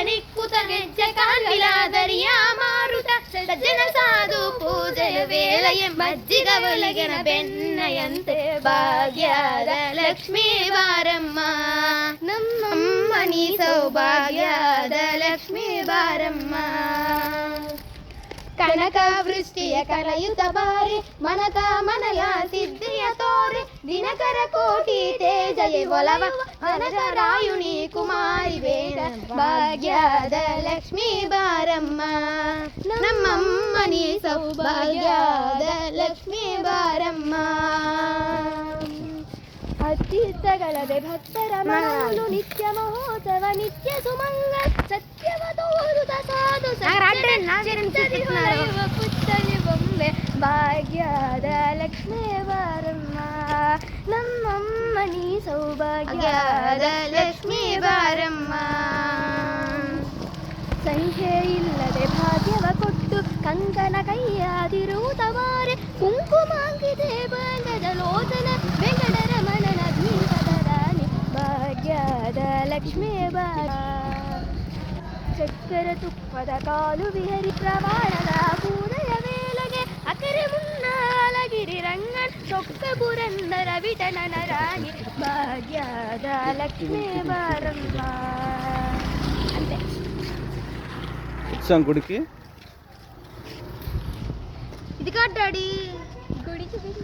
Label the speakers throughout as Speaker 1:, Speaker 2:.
Speaker 1: ನಿಕ್ಕುತ ಗೆಜ್ಜೆ ಕಾಲ್ವಿಲಾದರಿಯ ಮಾರುತ ಸಜ್ಜನ ಸಾಧು ಪೂಜೆಯ ವೇಳೆಯ ಮಜ್ಜಿಗ ಒಳಗಿನ ಬೆಣ್ಣೆಯಂತೆ ಭಾಗ್ಯದ ಲಕ್ಷ್ಮೀ ಬಾರಮ್ಮ ನಮ್ಮಮ್ಮ ನೀ ಸೌಭಾಗ್ಯದ ಲಕ್ಷ್ಮೀ ಬಾರಮ್ಮ ಕನಕ ವೃಷ್ಟಿಯ ಕರೆಯುತ್ತ ಬಾರಿ ಮನಕ ಮನಯ ಸಿದ್ಧಿಯ ತೋರೆ ದಿನಕರ ಕೋಟಿ ತೇಜಯ ಒಲವ ಅನಕರಾಯುಣಿ ಕುಮಾರಿ ಬೇಡ ಭಾಗ್ಯದ ಲಕ್ಷ್ಮೀ ಬಾರಮ್ಮ ನಮ್ಮಮ್ಮ ನೀ ಸೌಭಾಗ್ಯದ ಲಕ್ಷ್ಮೀ ಬಾರಮ್ಮ ಅತ್ಯುತ್ತಗಳದೆ ಭಕ್ತರ ಮನಲು ನಿತ್ಯ ಮಹೋತ್ಸವ ನಿತ್ಯ ಸುಮಂಗ ಸತ್ಯವ ತೋರುತ ಸಾಧು ಪುತ್ತಳಿ ಬೊಂಬೆ ಭಾಗ್ಯದ ಲಕ್ಷ್ಮೀ ಬಾರಮ್ಮ ನಮ್ಮಮ್ಮ ನೀ ಸೌಭಾಗ್ಯದ ಲಕ್ಷ್ಮೀ ಬಾರಮ್ಮ ಸಂಖ್ಯೆ ಇಲ್ಲದೆ ಭಾಗ್ಯವ ಕೊಟ್ಟು ಕಂಕನ ಕೈಯಾದಿರುತ್ತವಾರೆ ಕುಂಕುಮಾಂಕಿತೆ ಬಂಗದ ಲೋಚನ ವೆಂಕಟರ ಮನನ ದೀಪದ ರಾಣಿ ಭಾಗ್ಯದ ಲಕ್ಷ್ಮೀ ಬಾರ ಚಕ್ಕರ ತುಪ್ಪದ ಕಾಲು ವಿಹರಿ ಪ್ರಮಾಣದ ಕೂದಯ ವೇಳೆಗೆ ಅಕರೆ ಮುನ್ನಾಲಗಿರಿ ರಂಗನ್ ಚೊಕ್ಕ ಪುರಂದರ ವಿಠಲನ ರಾಣಿ ಭಾಗ್ಯದ ಲಕ್ಷ್ಮೀ ಬಾರಮ್ಮ ಅಂತೆ
Speaker 2: గుడికి
Speaker 1: ఇది కాదు డాడీ గుడి చూపించు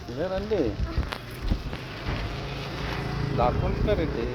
Speaker 2: ఇదేనండి దాక్కుంటారండి